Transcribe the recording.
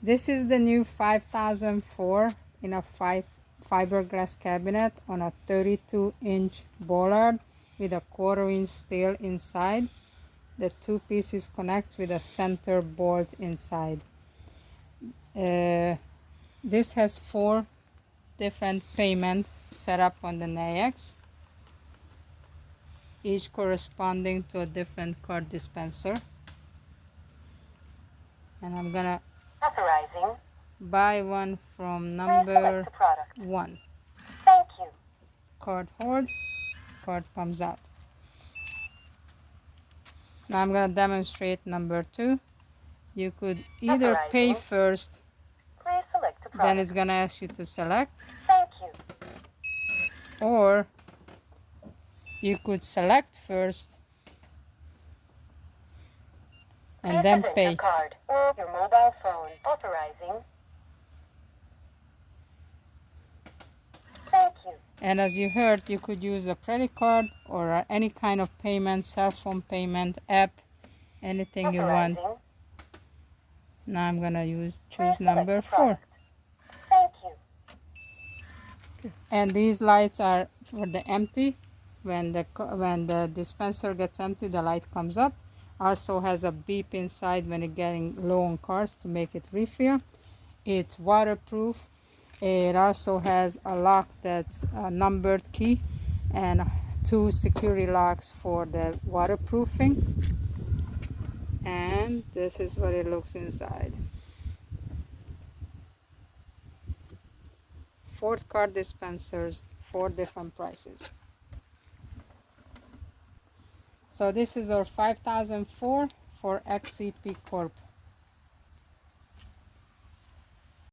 This is the new 5004 in a fiberglass cabinet on a 32-inch bollard with a 1/4-inch steel inside. The two pieces connect with a center bolt inside. This has 4 different payment set up on the Nayax, each corresponding to a different card dispenser. And I'm gonna authorizing buy one from number 1. Thank you. Card hold, card comes out. Now I'm gonna demonstrate number 2. You could either pay first, Please select the product. then it's gonna ask you to select, Thank you. or you could select first and Please then present pay. your card or your mobile phone. Authorizing. Thank you. And as you heard, you could use a credit card or any kind of payment, cell phone payment, app, anything you want. Now I'm gonna choose number 4. Thank you. And these lights are for the empty. When the dispenser gets empty, the light comes up. Also has a beep inside when it's getting low on cards to make it refill. It's waterproof. It also has a lock that's a numbered key and 2 security locks for the waterproofing. And this is what it looks inside. 4 card dispensers, 4 different prices. So this is our 5004 for XCP Corp.